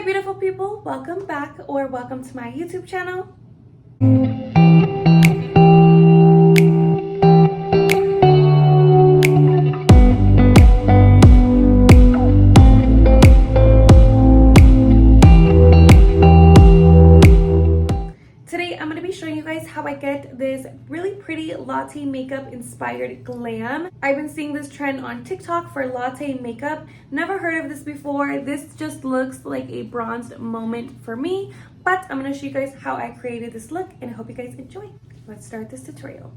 beautiful people, welcome back or welcome to my YouTube channel. Today I'm going to be showing you guys how I get this really pretty latte makeup inspired glam. I've been seeing this trend on TikTok for latte makeup. Never heard of this before. This just looks like a bronzed moment for me, but I'm going to show you guys how I created this look and I hope you guys enjoy. Let's start this tutorial.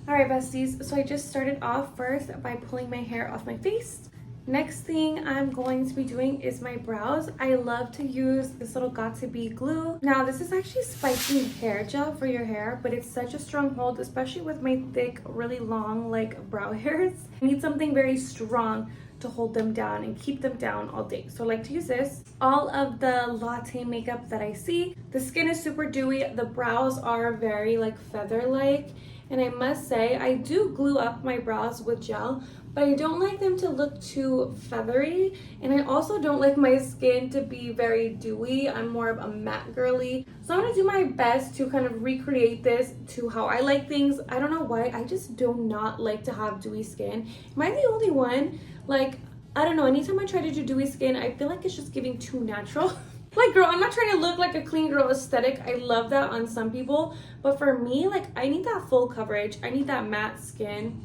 Alright besties, so I just started off first by pulling my hair off my face. Next thing I'm going to be doing is my brows. I love to use this little Got2b glue. Now this is actually spiking hair gel for your hair, but it's such a strong hold, especially with my thick, really long like brow hairs. I need something very strong to hold them down and keep them down all day. So I like to use this. All of the latte makeup that I see, the skin is super dewy, the brows are very like feather-like. And I must say, I do glue up my brows with gel, but I don't like them to look too feathery. And I also don't like my skin to be very dewy. I'm more of a matte girly. So I'm gonna do my best to kind of recreate this to how I like things. I don't know why, I just do not like to have dewy skin. Am I the only one? Like, I don't know, anytime I try to do dewy skin, I feel like it's just giving too natural. Like, girl, I'm not trying to look like a clean girl aesthetic. I love that on some people. But for me, like, I need that full coverage. I need that matte skin.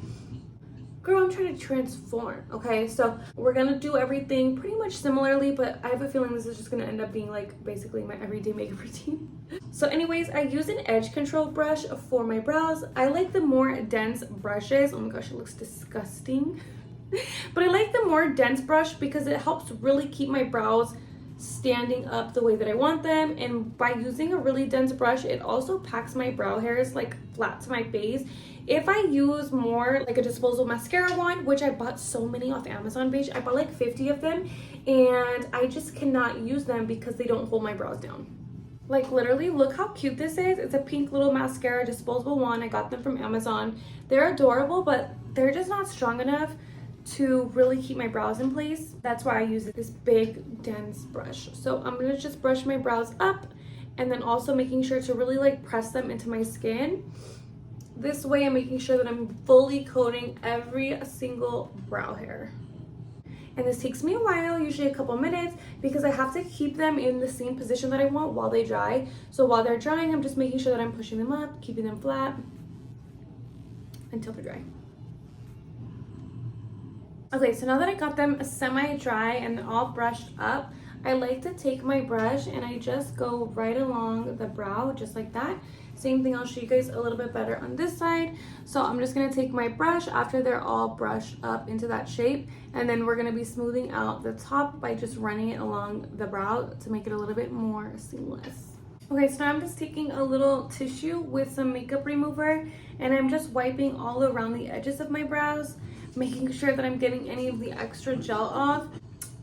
Girl, I'm trying to transform, okay? So we're gonna do everything pretty much similarly, but I have a feeling this is just gonna end up being like basically my everyday makeup routine. So anyways, I use an edge control brush for my brows. I like the more dense brushes. Oh my gosh, it looks disgusting. But I like the more dense brush because it helps really keep my brows standing up the way that I want them. And by using a really dense brush, it also packs my brow hairs like flat to my face. If I use more like a disposable mascara wand, which I bought so many off Amazon page, I bought like 50 of them, and I just cannot use them because they don't hold my brows down. Like literally, look how cute this is. It's a pink little mascara disposable wand. I got them from Amazon. They're adorable, but they're just not strong enough to really keep my brows in place. That's why I use this big dense brush. So I'm gonna just brush my brows up and then also making sure to really like press them into my skin. This way I'm making sure that I'm fully coating every single brow hair. And this takes me a while, usually a couple minutes, because I have to keep them in the same position that I want while they dry. So while they're drying, I'm just making sure that I'm pushing them up, keeping them flat until they're dry. Okay, so now that I got them semi-dry and all brushed up, I like to take my brush and I just go right along the brow, just like that. Same thing, I'll show you guys a little bit better on this side. So I'm just gonna take my brush after they're all brushed up into that shape, and then we're gonna be smoothing out the top by just running it along the brow to make it a little bit more seamless. Okay, so now I'm just taking a little tissue with some makeup remover and I'm just wiping all around the edges of my brows, making sure that I'm getting any of the extra gel off.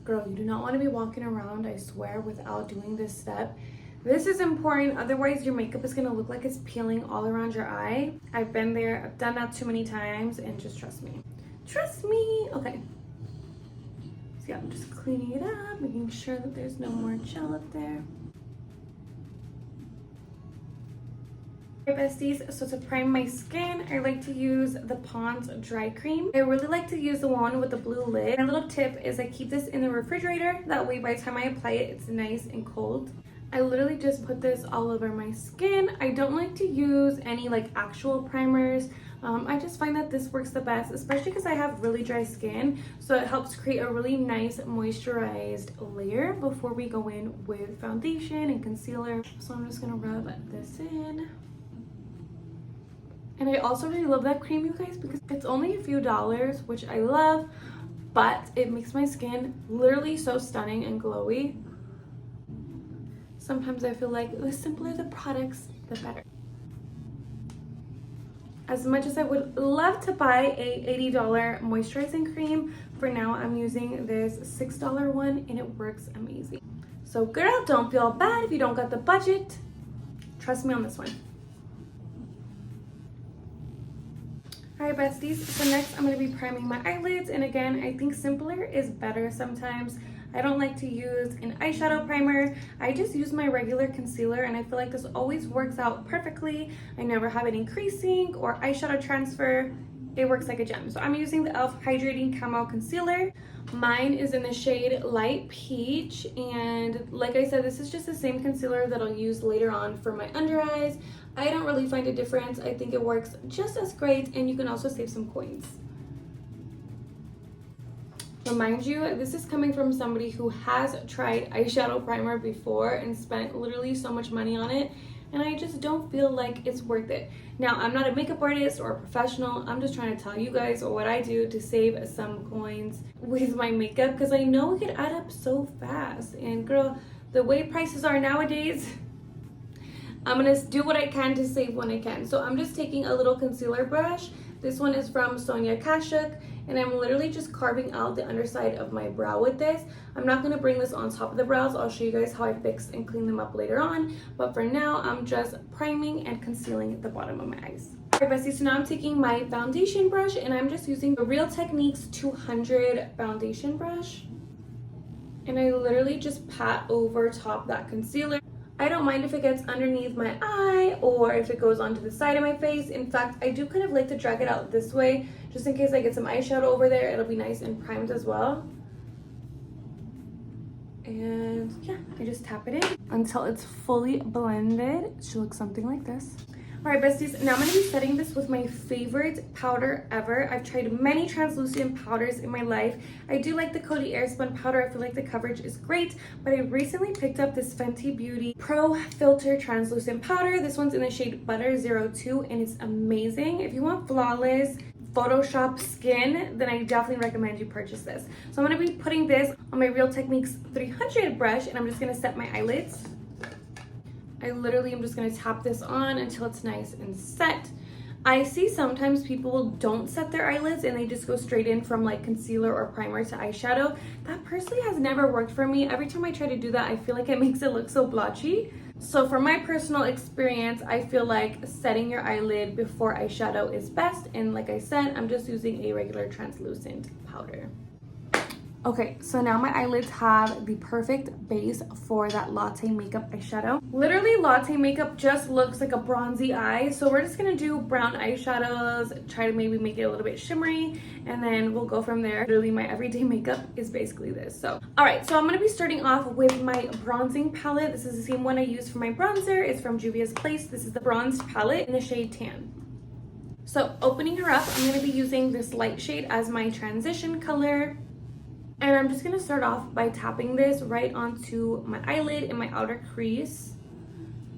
Girl, you do not want to be walking around, I swear, without doing this step. This is important, otherwise your makeup is going to look like it's peeling all around your eye. I've been there, I've done that too many times, and just trust me. Trust me! Okay. So yeah, I'm just cleaning it up, making sure that there's no more gel up there. Hey besties, so to prime my skin, I like to use the Pond's dry cream. I really like to use the one with the blue lid. My little tip is I keep this in the refrigerator, that way by the time I apply it, it's nice and cold. I literally just put this all over my skin. I don't like to use any like actual primers. I just find that this works the best, especially because I have really dry skin, so it helps create a really nice moisturized layer before we go in with foundation and concealer. So I'm just gonna rub this in. And I also really love that cream, you guys, because it's only a few dollars, which I love, but it makes my skin literally so stunning and glowy. Sometimes I feel like the simpler the products, the better. As much as I would love to buy a $80 moisturizing cream, for now I'm using this $6 one and it works amazing. So girl, don't feel bad if you don't got the budget. Trust me on this one. Alright besties, so next I'm going to be priming my eyelids, and again, I think simpler is better sometimes. I don't like to use an eyeshadow primer. I just use my regular concealer, and I feel like this always works out perfectly. I never have any creasing or eyeshadow transfer. It works like a gem. So I'm using the e.l.f. Hydrating Camo Concealer. Mine is in the shade Light Peach, and like I said, this is just the same concealer that I'll use later on for my under eyes. I don't really find a difference. I think it works just as great, and you can also save some coins. Remind you, this is coming from somebody who has tried eyeshadow primer before and spent literally so much money on it, and I just don't feel like it's worth it. Now, I'm not a makeup artist or a professional. I'm just trying to tell you guys what I do to save some coins with my makeup, because I know it can add up so fast. And girl, the way prices are nowadays, I'm gonna do what I can to save when I can. So I'm just taking a little concealer brush. This one is from Sonia Kashuk, and I'm literally just carving out the underside of my brow with this. I'm not gonna bring this on top of the brows. I'll show you guys how I fix and clean them up later on. But for now, I'm just priming and concealing the bottom of my eyes. Alright, besties, so now I'm taking my foundation brush, and I'm just using the Real Techniques 200 foundation brush. And I literally just pat over top that concealer. I don't mind if it gets underneath my eye or if it goes onto the side of my face. In fact, I do kind of like to drag it out this way just in case I get some eyeshadow over there. It'll be nice and primed as well. And yeah, I just tap it in until it's fully blended. It should look something like this. All right, besties, now I'm gonna be setting this with my favorite powder ever. I've tried many translucent powders in my life. I do like the Coty Airspun powder. I feel like the coverage is great, but I recently picked up this Fenty Beauty Pro Filter Translucent Powder. This one's in the shade Butter 02, and it's amazing. If you want flawless Photoshop skin, then I definitely recommend you purchase this. So I'm gonna be putting this on my Real Techniques 300 brush, and I'm just gonna set my eyelids. I literally am just gonna tap this on until it's nice and set. I see sometimes people don't set their eyelids and they just go straight in from like concealer or primer to eyeshadow. That personally has never worked for me. Every time I try to do that, I feel like it makes it look so blotchy. So from my personal experience, I feel like setting your eyelid before eyeshadow is best. And like I said, I'm just using a regular translucent powder. Okay, so now my eyelids have the perfect base for that Latte Makeup eyeshadow. Literally, Latte Makeup just looks like a bronzy eye, so we're just gonna do brown eyeshadows, try to maybe make it a little bit shimmery, and then we'll go from there. Literally, my everyday makeup is basically this. So, all right, so I'm gonna be starting off with my bronzing palette. This is the same one I use for my bronzer. It's from Juvia's Place. This is the bronzed palette in the shade Tan. So, opening her up, I'm gonna be using this light shade as my transition color. And I'm just gonna start off by tapping this right onto my eyelid in my outer crease.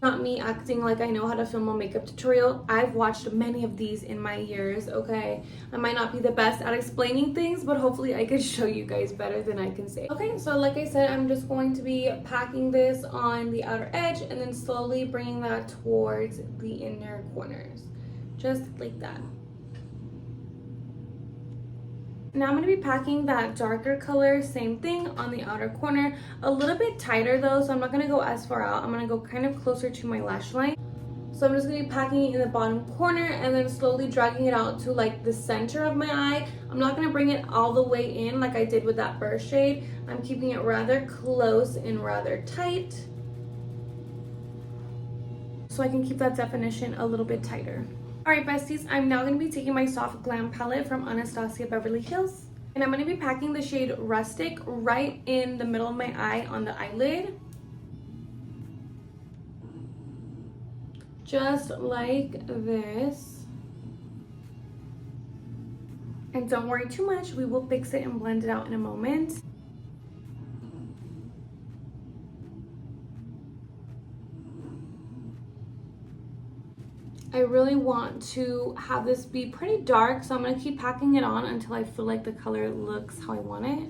Not me acting like I know how to film a makeup tutorial. I've watched many of these in my years, okay? I might not be the best at explaining things, but hopefully I can show you guys better than I can say. Okay, so like I said, I'm just going to be packing this on the outer edge and then slowly bringing that towards the inner corners. Just like that. Now I'm going to be packing that darker color, same thing, on the outer corner. A little bit tighter though, so I'm not going to go as far out. I'm going to go kind of closer to my lash line. So I'm just going to be packing it in the bottom corner and then slowly dragging it out to like the center of my eye. I'm not going to bring it all the way in like I did with that burst shade. I'm keeping it rather close and rather tight, so I can keep that definition a little bit tighter. Alright besties, I'm now going to be taking my Soft Glam palette from Anastasia Beverly Hills. And I'm going to be packing the shade Rustic right in the middle of my eye on the eyelid. Just like this. And don't worry too much, we will fix it and blend it out in a moment. I really want to have this be pretty dark, so I'm going to keep packing it on until I feel like the color looks how I want it.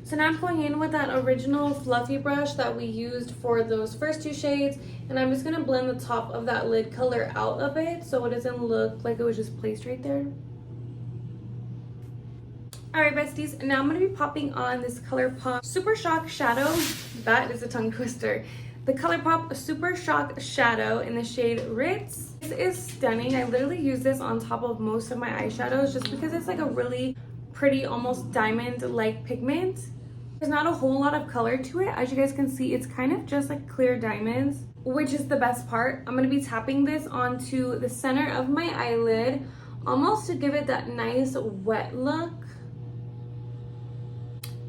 So now I'm going in with that original fluffy brush that we used for those first two shades, and I'm just going to blend the top of that lid color out a bit so it doesn't look like it was just placed right there. Alright besties, now I'm going to be popping on this ColourPop Super Shock Shadow. That is a tongue twister. The ColourPop Super Shock Shadow in the shade Ritz. This is stunning. I literally use this on top of most of my eyeshadows just because it's like a really pretty, almost diamond-like pigment. There's not a whole lot of color to it. As you guys can see, it's kind of just like clear diamonds, which is the best part. I'm going to be tapping this onto the center of my eyelid, almost to give it that nice wet look.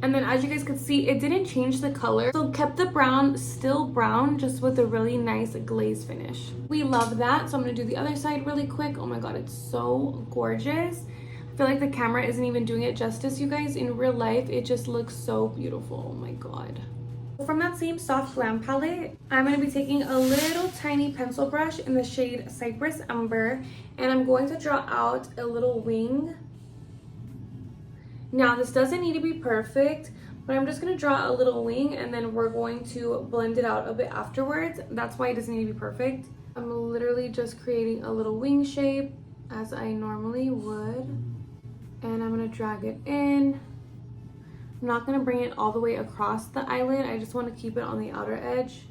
And then as you guys can see, it didn't change the color. So kept the brown still brown, just with a really nice glaze finish. We love that. So I'm gonna do the other side really quick. Oh my God, it's so gorgeous. I feel like the camera isn't even doing it justice, you guys. In real life, it just looks so beautiful. Oh my God. From that same Soft Glam palette, I'm going to be taking a little tiny pencil brush in the shade Cypress Umber, and I'm going to draw out a little wing. Now, this doesn't need to be perfect, but I'm just going to draw a little wing, and then we're going to blend it out a bit afterwards. That's why it doesn't need to be perfect. I'm literally just creating a little wing shape as I normally would, and I'm going to drag it in. I'm not going to bring it all the way across the eyelid. I just want to keep it on the outer edge.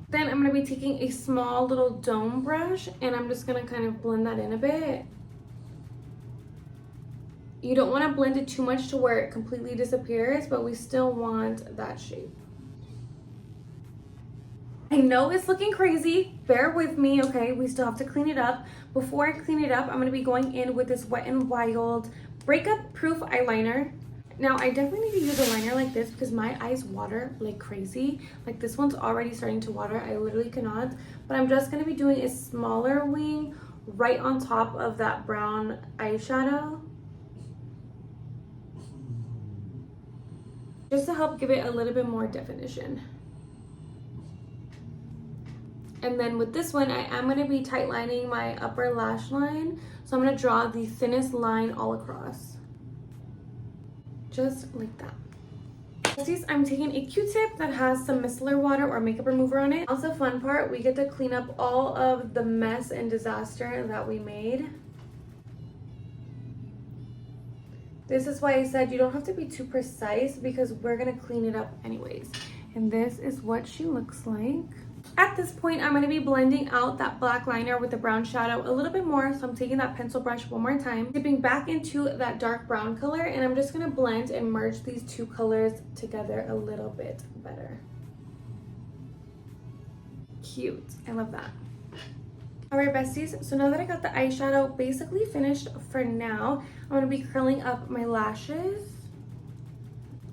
Then I'm going to be taking a small little dome brush, and I'm just going to kind of blend that in a bit. You don't want to blend it too much to where it completely disappears, but we still want that shape. I know it's looking crazy. Bear with me, okay? We still have to clean it up. Before I clean it up, I'm going to be going in with this Wet n Wild Breakup Proof eyeliner. Now, I definitely need to use a liner like this because my eyes water like crazy. Like, this one's already starting to water. I literally cannot. But I'm just going to be doing a smaller wing right on top of that brown eyeshadow, just to help give it a little bit more definition. And then with this one, I am going to be tight lining my upper lash line. So I'm going to draw the thinnest line all across. Just like that. I'm taking a Q-tip that has some micellar water or makeup remover on it. Also, fun part, we get to clean up all of the mess and disaster that we made. This is why I said you don't have to be too precise because we're going to clean it up anyways. And this is what she looks like. At this point, I'm going to be blending out that black liner with the brown shadow a little bit more. So I'm taking that pencil brush one more time, dipping back into that dark brown color, and I'm just going to blend and merge these two colors together a little bit better. Cute. I love that. Alright, besties, so now that I got the eyeshadow basically finished for now, I'm going to be curling up my lashes.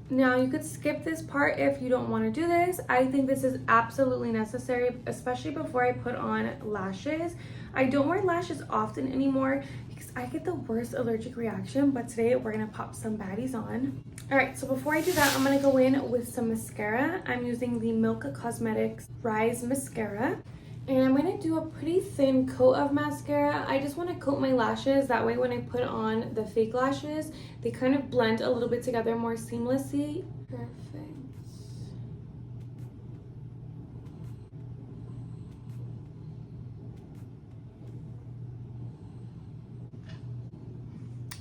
Now, you could skip this part if you don't want to do this. I think this is absolutely necessary, especially before I put on lashes. I don't wear lashes often anymore because I get the worst allergic reaction, but today we're going to pop some baddies on. Alright, so before I do that, I'm going to go in with some mascara. I'm using the Milk Cosmetics Rise Mascara. And I'm going to do a pretty thin coat of mascara. I just want to coat my lashes. That way when I put on the fake lashes, they kind of blend a little bit together more seamlessly. Perfect.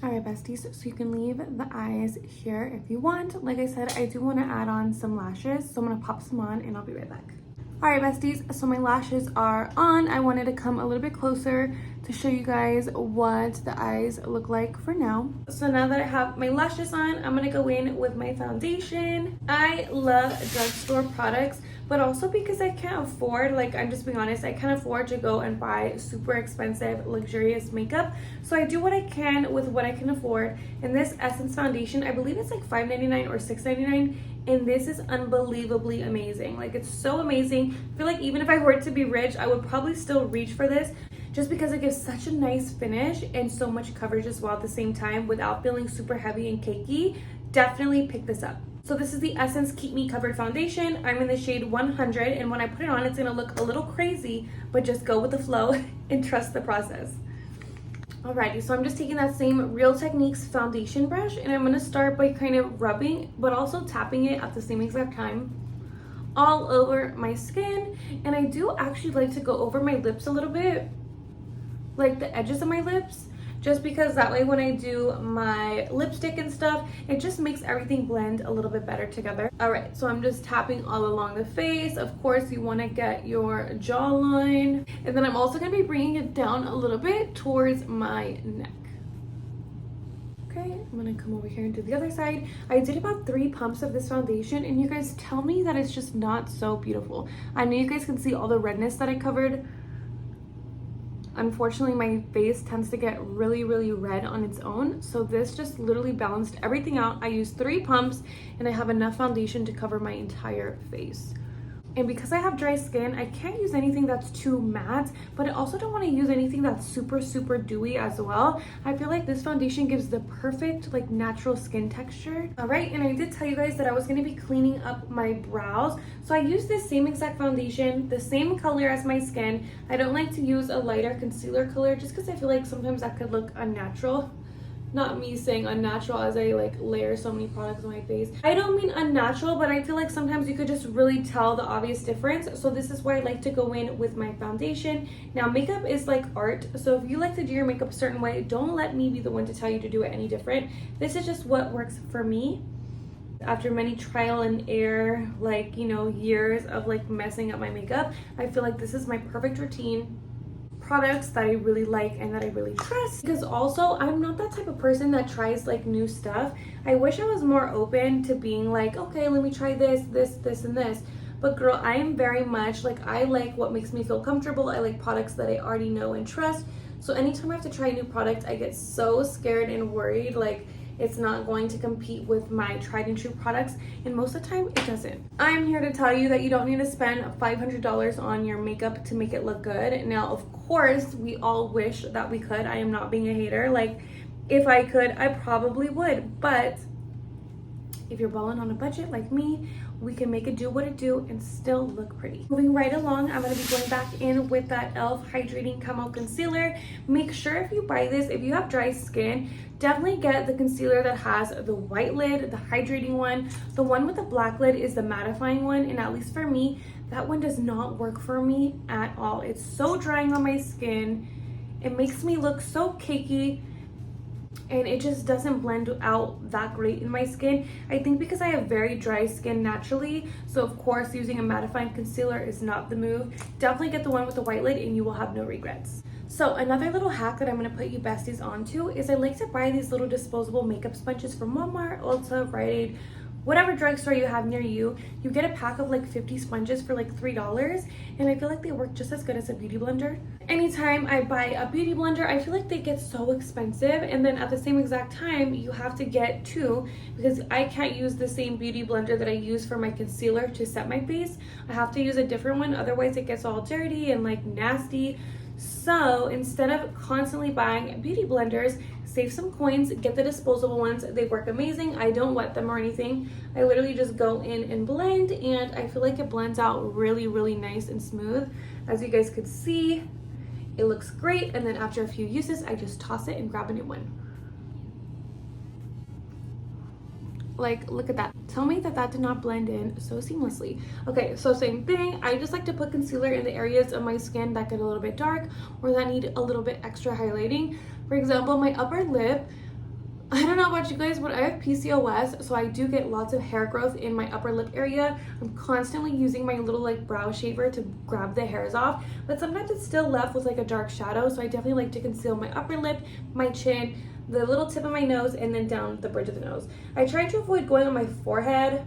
Alright, besties, so you can leave the eyes here if you want. Like I said, I do want to add on some lashes, so I'm going to pop some on and I'll be right back. Alright, besties, so my lashes are on. I wanted to come a little bit closer to show you guys what the eyes look like for now. So now that I have my lashes on, I'm going to go in with my foundation. I love drugstore products, but also because I can't afford, like, I'm just being honest, I can't afford to go and buy super expensive, luxurious makeup. So I do what I can with what I can afford. And this Essence foundation, I believe it's like $5.99 or $6.99. And this is unbelievably amazing. Like, it's so amazing. I feel like even if I were to be rich, I would probably still reach for this just because it gives such a nice finish and so much coverage as well at the same time without feeling super heavy and cakey. Definitely pick this up. So this is the Essence Keep Me Covered Foundation. I'm in the shade 100, and when I put it on, it's gonna look a little crazy, but just go with the flow and trust the process. Alrighty, so I'm just taking that same Real Techniques foundation brush, and I'm going to start by kind of rubbing, but also tapping it at the same exact time all over my skin. And I do actually like to go over my lips a little bit, like the edges of my lips, just because that way when I do my lipstick and stuff, it just makes everything blend a little bit better together. Alright, so I'm just tapping all along the face. Of course, you want to get your jawline. And then I'm also going to be bringing it down a little bit towards my neck. Okay, I'm gonna come over here and do the other side. I did about 3 pumps of this foundation, and you guys tell me that it's just not so beautiful. I know you guys can see all the redness that I covered. Unfortunately, my face tends to get really, really red on its own. So this just literally balanced everything out. I used 3 pumps and I have enough foundation to cover my entire face. And because I have dry skin, I can't use anything that's too matte, but I also don't want to use anything that's super, super dewy as well. I feel like this foundation gives the perfect, like, natural skin texture. All right, and I did tell you guys that I was going to be cleaning up my brows. So I used this same exact foundation, the same color as my skin. I don't like to use a lighter concealer color just because I feel like sometimes that could look unnatural. Not me saying unnatural as I like layer so many products on my face. I don't mean unnatural, but I feel like sometimes you could just really tell the obvious difference. So this is why I like to go in with my foundation. Now, makeup is like art. So if you like to do your makeup a certain way, don't let me be the one to tell you to do it any different. This is just what works for me. After many trial and error, like, you know, years of like messing up my makeup, I feel like this is my perfect routine. Products that I really like and that I really trust, because also I'm not that type of person that tries like new stuff. I wish I was more open to being like, okay, let me try this and this, but girl, I am very much like, I like what makes me feel comfortable. I like products that I already know and trust. So anytime I have to try a new product, I get so scared and worried like it's not going to compete with my tried and true products, and most of the time it doesn't. I'm here to tell you that you don't need to spend $500 on your makeup to make it look good. Now, of course, we all wish that we could. I am not being a hater. Like, if I could, I probably would, but if you're balling on a budget like me, we can make it do what it do and still look pretty. Moving right along, I'm going to be going back in with that e.l.f. Hydrating Camo Concealer. Make sure if you buy this, if you have dry skin, definitely get the concealer that has the white lid, the hydrating one. The one with the black lid is the mattifying one, and at least for me, that one does not work for me at all. It's so drying on my skin. It makes me look so cakey, and it just doesn't blend out that great in my skin. I think because I have very dry skin naturally, so of course using a mattifying concealer is not the move. Definitely get the one with the white lid and you will have no regrets. So another little hack that I'm going to put you besties onto is I like to buy these little disposable makeup sponges from Walmart, Ulta, Rite Aid, whatever drugstore you have near you. You get a pack of like 50 sponges for like $3, and I feel like they work just as good as a beauty blender. Anytime I buy a beauty blender, I feel like they get so expensive, and then at the same exact time you have to get 2, because I can't use the same beauty blender that I use for my concealer to set my face. I have to use a different one, otherwise it gets all dirty and like nasty. So instead of constantly buying beauty blenders, save some coins, get the disposable ones. They work amazing. I don't wet them or anything. I literally just go in and blend, and I feel like it blends out really, really nice and smooth. As you guys could see, it looks great, and then after a few uses, I just toss it and grab a new one. Like, look at that. Tell me that that did not blend in so seamlessly. Okay, so same thing. I just like to put concealer in the areas of my skin that get a little bit dark or that need a little bit extra highlighting. For example, my upper lip, I don't know about you guys, but I have PCOS, so I do get lots of hair growth in my upper lip area. I'm constantly using my little like brow shaver to grab the hairs off, but sometimes it's still left with like a dark shadow, so I definitely like to conceal my upper lip, my chin, the little tip of my nose, and then down the bridge of the nose. I try to avoid going on my forehead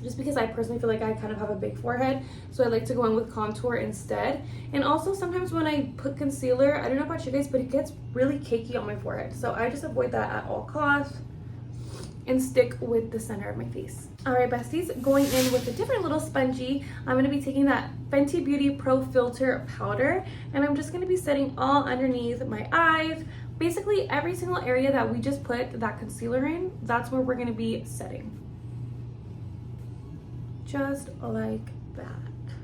just because I personally feel like I kind of have a big forehead, so I like to go in with contour instead. And also sometimes when I put concealer, I don't know about you guys, but it gets really cakey on my forehead, so I just avoid that at all costs and stick with the center of my face. All right, besties, going in with a different little spongy, I'm gonna be taking that Fenty Beauty Pro Filter powder, and I'm just gonna be setting all underneath my eyes. Basically every single area that we just put that concealer in, that's where we're gonna be setting. Just like that.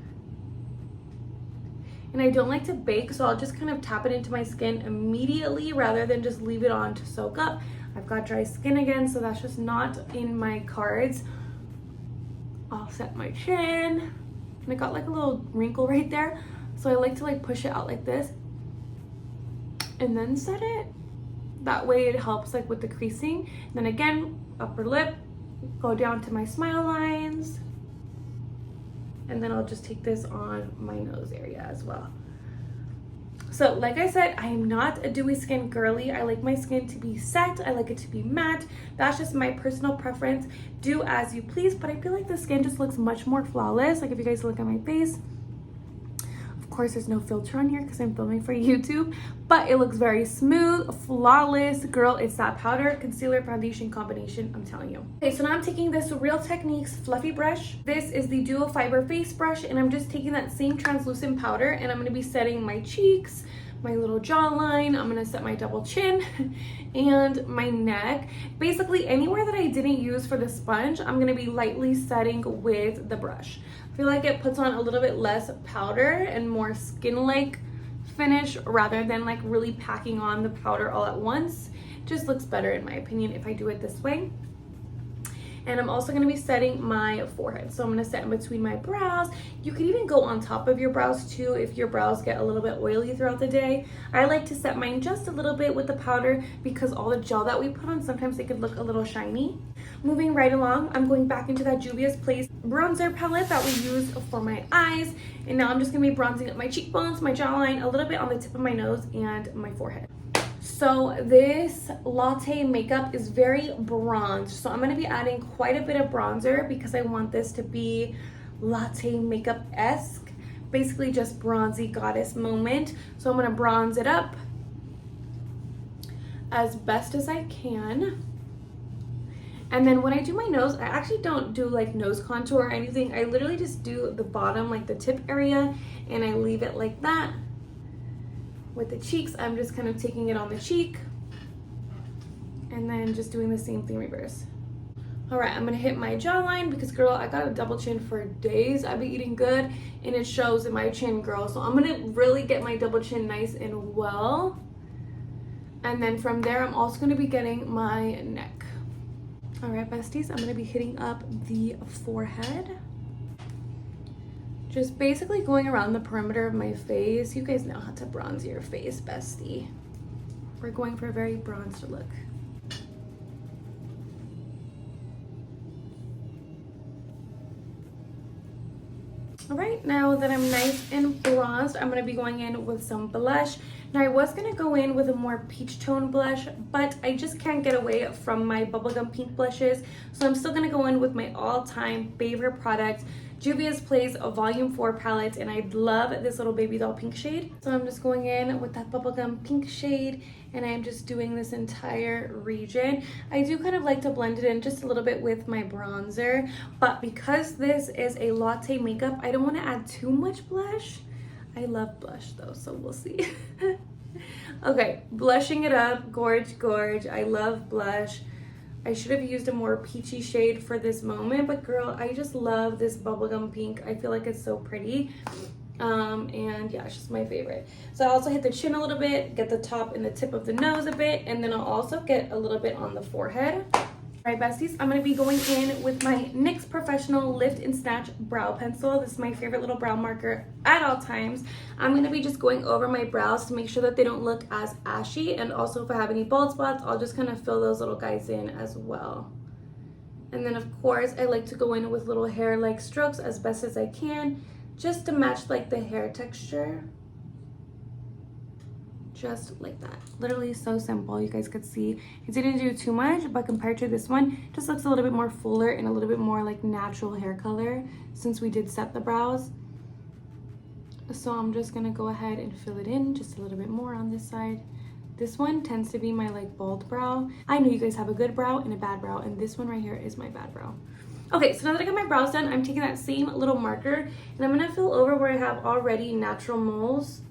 And I don't like to bake, so I'll just kind of tap it into my skin immediately rather than just leave it on to soak up. I've got dry skin again, so that's just not in my cards. I'll set my chin, and I got like a little wrinkle right there, so I like to like push it out like this and then set it. That way it helps like with the creasing. And then again, upper lip, go down to my smile lines, and then I'll just take this on my nose area as well. So like I said, I am not a dewy skin girly. I like my skin to be set. I like it to be matte. That's just my personal preference. Do as you please, but I feel like the skin just looks much more flawless. Like if you guys look at my face, of course there's no filter on here because I'm filming for YouTube, but it looks very smooth, flawless. Girl, it's that powder concealer foundation combination, I'm telling you. Okay, so now I'm taking this Real Techniques fluffy brush. This is the dual fiber face brush, and I'm just taking that same translucent powder, and I'm going to be setting my cheeks, my little jawline. I'm going to set my double chin and my neck. Basically anywhere that I didn't use for the sponge, I'm going to be lightly setting with the brush. I feel like it puts on a little bit less powder and more skin-like finish rather than like really packing on the powder all at once. It just looks better in my opinion if I do it this way. And I'm also going to be setting my forehead. So I'm going to set in between my brows. You can even go on top of your brows too if your brows get a little bit oily throughout the day. I like to set mine just a little bit with the powder because all the gel that we put on, sometimes they could look a little shiny. Moving right along, I'm going back into that Juvia's Place bronzer palette that we use for my eyes. And now I'm just going to be bronzing up my cheekbones, my jawline, a little bit on the tip of my nose and my forehead. So this Latte makeup is very bronzed. So I'm going to be adding quite a bit of bronzer because I want this to be Latte makeup-esque. Basically just bronzy goddess moment. So I'm going to bronze it up as best as I can. And then when I do my nose, I actually don't do like nose contour or anything. I literally just do the bottom, like the tip area, and I leave it like that. With the cheeks, I'm just kind of taking it on the cheek and then just doing the same thing reverse. All right, I'm gonna hit my jawline because girl, I got a double chin for days. I've been eating good and it shows in my chin, girl. So I'm gonna really get my double chin nice and well. And then from there, I'm also gonna be getting my neck. All right, besties, I'm gonna be hitting up the forehead. Just basically going around the perimeter of my face. You guys know how to bronze your face, bestie. We're going for a very bronzed look. All right, now that I'm nice and bronzed, I'm gonna be going in with some blush. Now I was gonna go in with a more peach tone blush, but I just can't get away from my bubblegum pink blushes. So I'm still gonna go in with my all-time favorite product, Juvia's Place Volume 4 palette, and I love this little baby doll pink shade. So I'm just going in with that bubblegum pink shade, and I'm just doing this entire region. I do kind of like to blend it in just a little bit with my bronzer, but because this is a latte makeup, I don't want to add too much blush. I love blush though, so we'll see. Okay, blushing it up, gorge. I love blush. I should have used a more peachy shade for this moment, but girl, I just love this bubblegum pink. I feel like it's so pretty. And yeah, it's just my favorite. So I also hit the chin a little bit, get the top and the tip of the nose a bit, and then I'll also get a little bit on the forehead. All right, besties, I'm gonna be going in with my NYX Professional Lift and Snatch Brow Pencil. This is my favorite little brow marker at all times. I'm gonna be just going over my brows to make sure that they don't look as ashy, and also if I have any bald spots, I'll just kind of fill those little guys in as well. And then of course, I like to go in with little hair-like strokes as best as I can, just to match like the hair texture. Just like that. Literally so simple. You guys could see it didn't do too much, but compared to this one, it just looks a little bit more fuller and a little bit more like natural hair color since we did set the brows. So I'm just gonna go ahead and fill it in just a little bit more on this side. This one tends to be my like bald brow. I know you guys have a good brow and a bad brow, and this one right here is my bad brow. Okay, so now that I got my brows done, I'm taking that same little marker and I'm gonna fill over where I have already natural moles,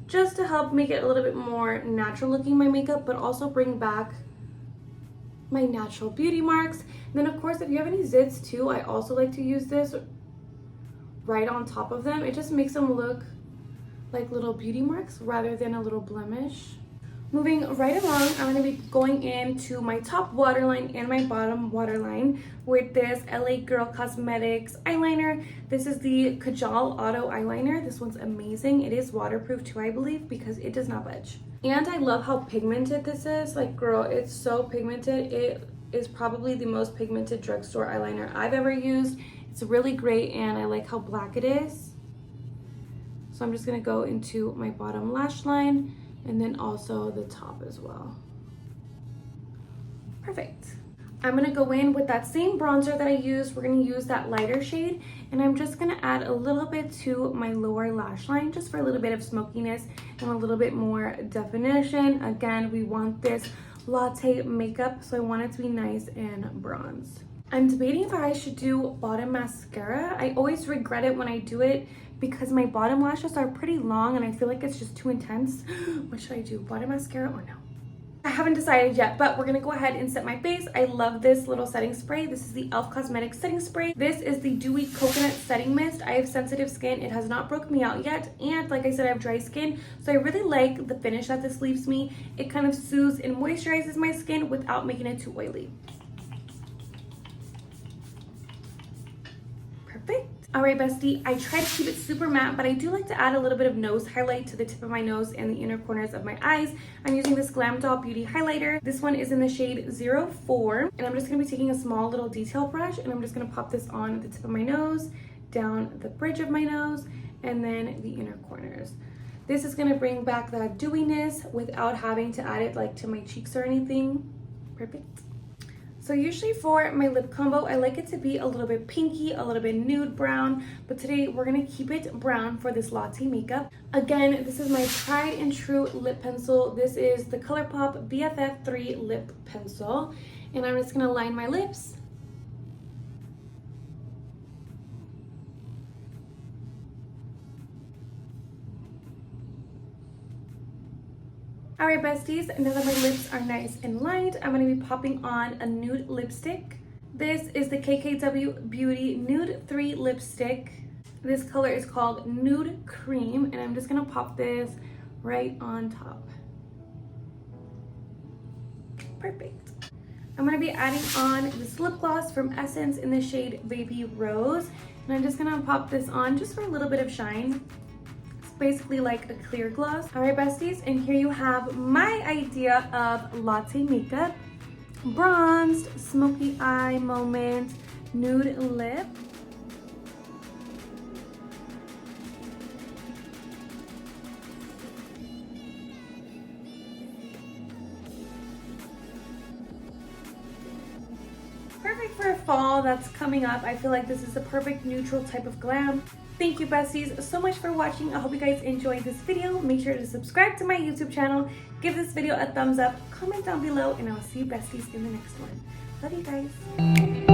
just to help make it a little bit more natural looking, my makeup, but also bring back my natural beauty marks. And then of course, if you have any zits too, I also like to use this right on top of them. It just makes them look like little beauty marks rather than a little blemish. Moving right along, I'm gonna be going into my top waterline and my bottom waterline with this LA Girl Cosmetics eyeliner. This is the Kajal Auto Eyeliner. This one's amazing. It is waterproof too, I believe, because it does not budge. And I love how pigmented this is. Like, girl, it's so pigmented. It is probably the most pigmented drugstore eyeliner I've ever used. It's really great, and I like how black it is. So I'm just gonna go into my bottom lash line and then also the top as well. Perfect. I'm gonna go in with that same bronzer that I used. We're gonna use that lighter shade, and I'm just gonna add a little bit to my lower lash line just for a little bit of smokiness and a little bit more definition. Again, we want this latte makeup, so I want it to be nice and bronze. I'm debating if I should do bottom mascara. I always regret it when I do it because my bottom lashes are pretty long and I feel like it's just too intense. What should I do, bottom mascara or no? I haven't decided yet, but we're gonna go ahead and set my face. I love this little setting spray. This is the e.l.f. Cosmetics setting spray. This is the Dewy Coconut Setting Mist. I have sensitive skin. It has not broke me out yet. And like I said, I have dry skin. So I really like the finish that this leaves me. It kind of soothes and moisturizes my skin without making it too oily. Perfect. All right, bestie, I try to keep it super matte, but I do like to add a little bit of nose highlight to the tip of my nose and the inner corners of my eyes. I'm using this Glam Doll Beauty highlighter. This one is in the shade 04, and I'm just gonna be taking a small little detail brush, and I'm just gonna pop this on the tip of my nose, down the bridge of my nose, and then the inner corners. This is gonna bring back that dewiness without having to add it like to my cheeks or anything. Perfect. So usually for my lip combo, I like it to be a little bit pinky, a little bit nude brown, but today we're gonna keep it brown for this latte makeup. Again, this is my tried and true lip pencil. This is the ColourPop BFF3 lip pencil, and I'm just gonna line my lips. All right, besties, now that my lips are nice and lined, I'm gonna be popping on a nude lipstick. This is the KKW Beauty Nude 3 lipstick. This color is called Nude Cream, and I'm just gonna pop this right on top. Perfect. I'm gonna be adding on this lip gloss from Essence in the shade Baby Rose, and I'm just gonna pop this on just for a little bit of shine. Basically like a clear gloss. All right, besties, and here you have my idea of latte makeup. Bronzed, smoky eye moment, nude lip. Perfect for fall that's coming up. I feel like this is the perfect neutral type of glam. Thank you, besties, so much for watching. I hope you guys enjoyed this video. Make sure to subscribe to my YouTube channel, give this video a thumbs up, comment down below, and I'll see you, besties, in the next one. Love you guys.